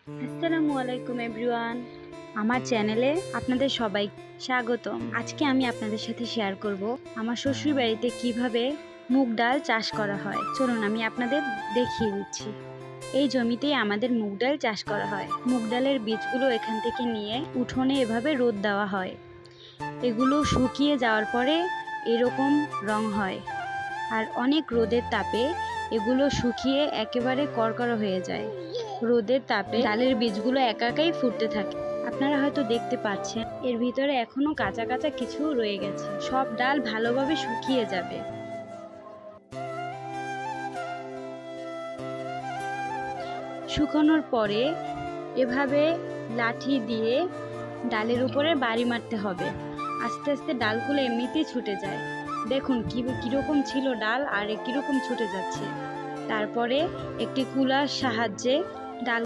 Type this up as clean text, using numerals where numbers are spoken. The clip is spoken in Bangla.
আসসালামু আলাইকুম এভরিওয়ান, আমার চ্যানেলে আপনাদের সবাই স্বাগতম। আজকে আমি আপনাদের সাথে শেয়ার করব আমার শ্বশুর বাড়িতে কিভাবে মুগ ডাল চাষ করা হয়। চলুন আমি আপনাদের দেখিয়ে দিচ্ছি। এই জমিতেই আমাদের মুগ ডাল চাষ করা হয়। মুগ ডালের বীজগুলো এখান থেকে নিয়ে উঠোনে এভাবে রোদ দেওয়া হয়। এগুলো শুকিয়ে যাওয়ার পরে এরকম রং হয়, আর অনেক রোদের তাপে এগুলো শুকিয়ে একেবারে করকরা হয়ে যায়। রোদের তাপে ডালের বীজগুলো একা একাই ফুটতে থাকে। আপনারা হয়তো দেখতে পাচ্ছেন এর ভিতরে এখনো কাঁচা কাঁচা কিছু রয়ে গেছে। সব ডাল ভালোভাবে শুকিয়ে যাবে। শুকানোর পরে এভাবে লাঠি দিয়ে ডালের উপরে বাড়ি মারতে হবে। আস্তে আস্তে ডালগুলো এমনিতেই ছুটে যায়। দেখুন কীরকম ছিল ডাল আর কীরকম ছুটে যাচ্ছে। তারপরে একটি কুলার সাহায্যে ডাল